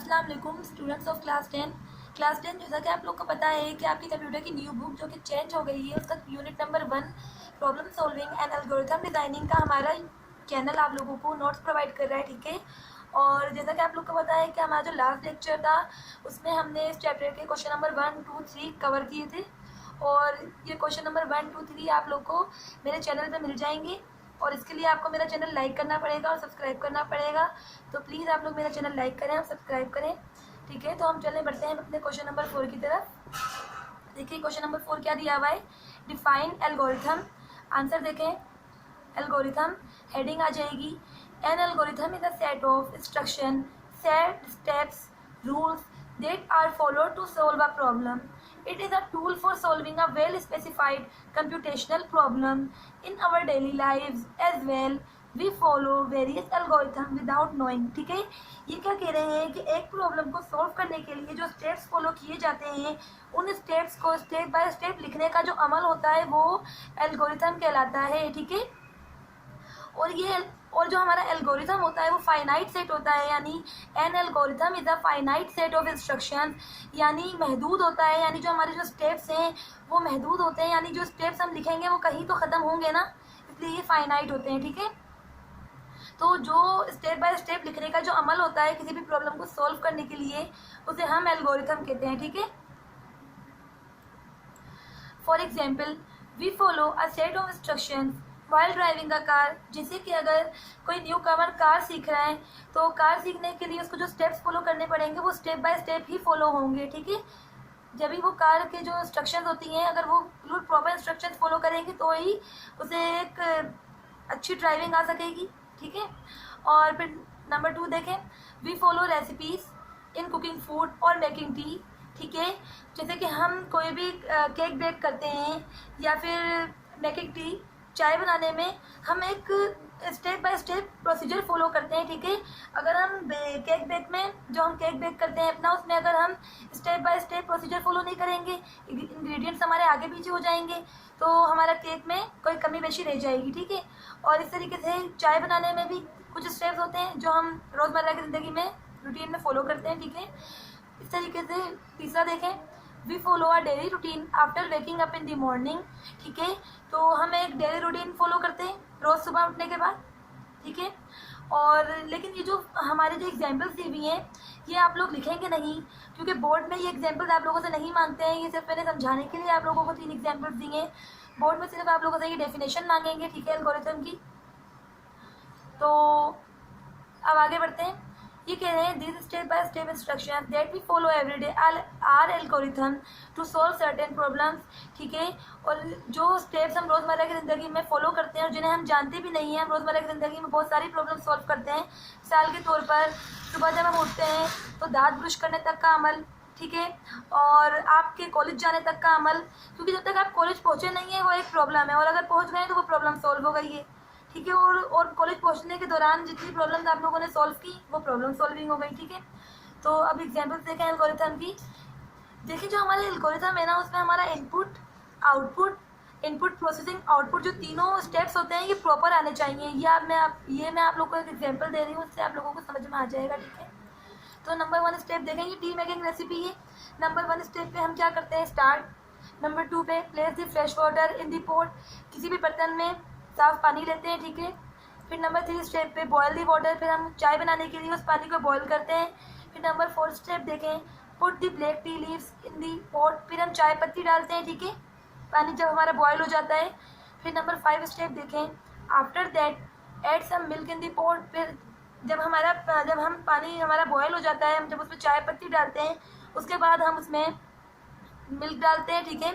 अस्सलाम वालेकुम students of class ten जैसा कि आप लोग को पता है कि आपकी कंप्यूटर की न्यू बुक जो कि चेंज हो गई है, उसका unit number 1 problem solving and algorithm designing का हमारा चैनल आप लोगों को नोट्स प्रोवाइड कर रहा है। ठीक है, और जैसा कि आप लोग को पता है कि हमारा जो लास्ट लेक्चर था उसमें हमने इस चैप्टर के क्वेश्चन नंबर 1, 2, 3 कवर किए थे, और ये क्वेश्चन नंबर 1, 2, 3 आप लोग को मेरे चैनल पर मिल जाएंगे। और इसके लिए आपको मेरा चैनल लाइक करना पड़ेगा और सब्सक्राइब करना पड़ेगा। तो प्लीज़ आप लोग मेरा चैनल लाइक करें और सब्सक्राइब करें। ठीक है, तो हम चलने बढ़ते हैं अपने क्वेश्चन नंबर 4 की तरफ। देखिए क्वेश्चन नंबर 4 क्या दिया हुआ है, डिफाइन एल्गोरिथम। आंसर देखें, एल्गोरिथम हेडिंग आ जाएगी, an algorithm is a set of instruction, set steps, rules that are followed to solve a problem. It is a tool for solving a well specified computational problem in our daily lives as well. We follow various algorithms without knowing. ठीक है, ये क्या कह रहे हैं कि एक problem को सॉल्व करने के लिए जो स्टेप्स फॉलो किए जाते हैं, उन स्टेप्स को स्टेप बाय स्टेप लिखने का जो अमल होता है वो एल्गोरिथम कहलाता है। ठीक है, और जो हमारा एल्गोरिथम होता है वो फाइनाइट सेट होता है, यानी an algorithm is a finite set of instruction, यानी महदूद होता है, यानी जो हमारे जो स्टेप्स हैं वो महदूद होते हैं, यानी जो स्टेप्स हम लिखेंगे वो कहीं तो ख़त्म होंगे ना, इसलिए ये फाइनाइट होते हैं। ठीक है, तो जो स्टेप बाय स्टेप लिखने का जो अमल होता है किसी भी प्रॉब्लम को सॉल्व करने के लिए, उसे हम एल्गोरिथम कहते हैं। ठीक है, for example we follow a set of instruction while driving a car. जैसे कि अगर कोई न्यू कमर कार सीख रहा है तो कार सीखने के लिए उसको जो स्टेप्स फॉलो करने पड़ेंगे वो step by step he follow होंगे। ठीक है, जब भी वो कार के जो इंस्ट्रक्शंस होती हैं, अगर वो बिल्कुल प्रॉपर इंस्ट्रक्शंस फॉलो करेंगे तो ही उसे एक अच्छी ड्राइविंग आ सकेगी। ठीक है, और फिर नंबर 2 देखें, we follow recipes in cooking food और मेकिंग टी। ठीक है, जैसे कि हम कोई भी केक बेक करते हैं या फिर मेकिंग टी, चाय बनाने में हम एक step by step procedure follow करते हैं। ठीक है, अगर हम केक बेक में जो हम केक बेक करते हैं अपना, उसमें अगर हम step by step procedure follow नहीं करेंगे, इंग्रेडिएंट्स हमारे आगे पीछे हो जाएंगे, तो हमारा केक में कोई कमी बेशी रह जाएगी। ठीक है, और इस तरीके से चाय बनाने में भी कुछ स्टेप्स होते हैं जो हम रोज़मर्रा की ज़िंदगी में रूटीन में फॉलो करते हैं। ठीक है, इस तरीके से तीसरा देखें, we follow a daily routine after waking up in the morning. ठीक है, तो हम एक डेली रूटीन फॉलो करते हैं रोज़ सुबह उठने के बाद। ठीक है, और लेकिन ये जो हमारे जो एग्जाम्पल्स दी हुई हैं ये आप लोग लिखेंगे नहीं, क्योंकि बोर्ड में ये एग्जाम्पल्स आप लोगों से नहीं मांगते हैं। ये सिर्फ मैंने समझाने के लिए आप लोगों को 3 एग्जाम्पल्स दिए हैं। बोर्ड में सिर्फ आप लोगों से ये डेफिनेशन मांगेंगे। ठीक है, एल्गोरिथम की। तो अब आगे बढ़ते हैं, ये कह रहे हैं this step by step instruction that we follow every day are algorithm to solve certain problems. ठीक है, और जो स्टेप्स हम रोज़मर्रा की ज़िंदगी में फॉलो करते हैं और जिन्हें हम जानते भी नहीं हैं, हम रोज़मर्रा की ज़िंदगी में बहुत सारी प्रॉब्लम सॉल्व करते हैं। मिसाल के तौर पर सुबह जब हम उठते हैं तो दांत ब्रश करने तक का अमल। ठीक है, और आपके कॉलेज जाने तक का अमल, क्योंकि जब तक आप कॉलेज पहुँचे नहीं हैं वो एक प्रॉब्लम है, और अगर पहुँच गए तो वो प्रॉब्लम सॉल्व हो गई है। ठीक है, और कॉलेज पहुंचने के दौरान जितनी प्रॉब्लम्स आप लोगों ने सॉल्व की वो प्रॉब्लम सॉल्विंग हो गई। ठीक है, तो अब एग्जांपल्स देखें एल्गोरिथम की। देखिए जो हमारे एल्गोरिथम है ना, उसमें हमारा input, output, input, processing, output, जो तीनों स्टेप्स होते हैं ये प्रॉपर आने चाहिए। ये मैं आप लोग को एक एग्जाम्पल दे रही हूँ, उससे आप लोगों को समझ में आ जाएगा। ठीक है, तो नंबर 1 स्टेप देखें, ये टी मेकिंग रेसिपी है। नंबर 1 स्टेप पे हम क्या करते हैं, स्टार्ट। नंबर 2 पे place the fresh water in the pot, किसी भी बर्तन में साफ पानी लेते हैं। ठीक है, फिर नंबर 3 स्टेप पे बॉयल दी वाटर, फिर हम चाय बनाने के लिए उस पानी को बॉयल करते हैं। फिर नंबर 4 स्टेप देखें, put the black tea leaves in the pot, फिर हम चाय पत्ती डालते हैं। ठीक है, पानी जब हमारा बॉयल हो जाता है। फिर नंबर 5 स्टेप देखें, after that add some milk in the pot, फिर जब हम पानी हमारा बॉयल हो जाता है, हम जब उसमें चाय पत्ती डालते हैं उसके बाद हम उसमें मिल्क डालते हैं। ठीक है,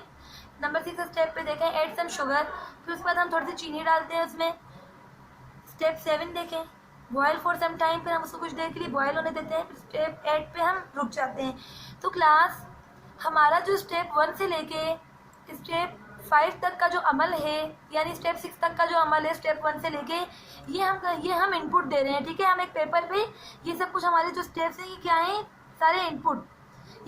नंबर 6 स्टेप पे देखें, ऐड सम शुगर, फिर उसके बाद हम थोड़ी सी चीनी डालते हैं उसमें। स्टेप 7 देखें, बॉयल फॉर सम टाइम, फिर हम उसको कुछ देर के लिए बॉयल होने देते हैं। फिर स्टेप 8 पे हम रुक जाते हैं। तो क्लास हमारा जो स्टेप 1 से लेके स्टेप 5 तक का जो अमल है, यानी स्टेप 6 तक का जो अमल है स्टेप 1 से लेके, ये हम इनपुट दे रहे हैं। ठीक है, हम एक पेपर पे ये सब कुछ हमारे जो स्टेप्स हैं ये क्या हैं, सारे इनपुट,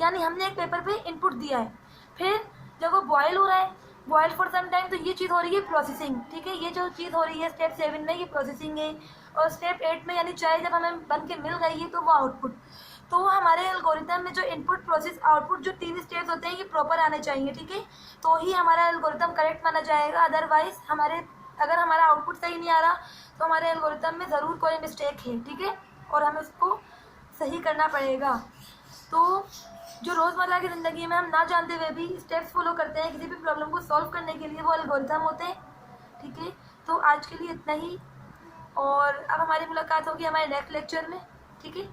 यानी हमने एक पेपर पे इनपुट दिया है। फिर जब वो बॉयल हो रहा है, बॉयल फॉर सम टाइम, तो ये चीज़ हो रही है प्रोसेसिंग। ठीक है, ये जो चीज़ हो रही है स्टेप 7 में ये प्रोसेसिंग है, और स्टेप 8 में यानी चाय जब हमें बन के मिल गई है तो वो आउटपुट। तो हमारे एल्गोरिथम में जो इनपुट प्रोसेस आउटपुट जो 3 स्टेप्स होते हैं ये प्रॉपर आने चाहिए, ठीक है। तो ही हमारा एल्गोरिथम करेक्ट माना जाएगा, अदरवाइज अगर हमारा आउटपुट सही नहीं आ रहा तो हमारे एल्गोरिथम में ज़रूर कोई मिस्टेक है, ठीक है, और हमें उसको सही करना पड़ेगा। तो जो रोज़मर्रा की ज़िंदगी में हम ना जानते हुए भी स्टेप्स फॉलो करते हैं किसी भी प्रॉब्लम को सॉल्व करने के लिए, वो एल्गोरिथम होते हैं, ठीक है। तो आज के लिए इतना ही, और अब हमारी मुलाकात होगी हमारे नेक्स्ट लेक्चर में, ठीक है।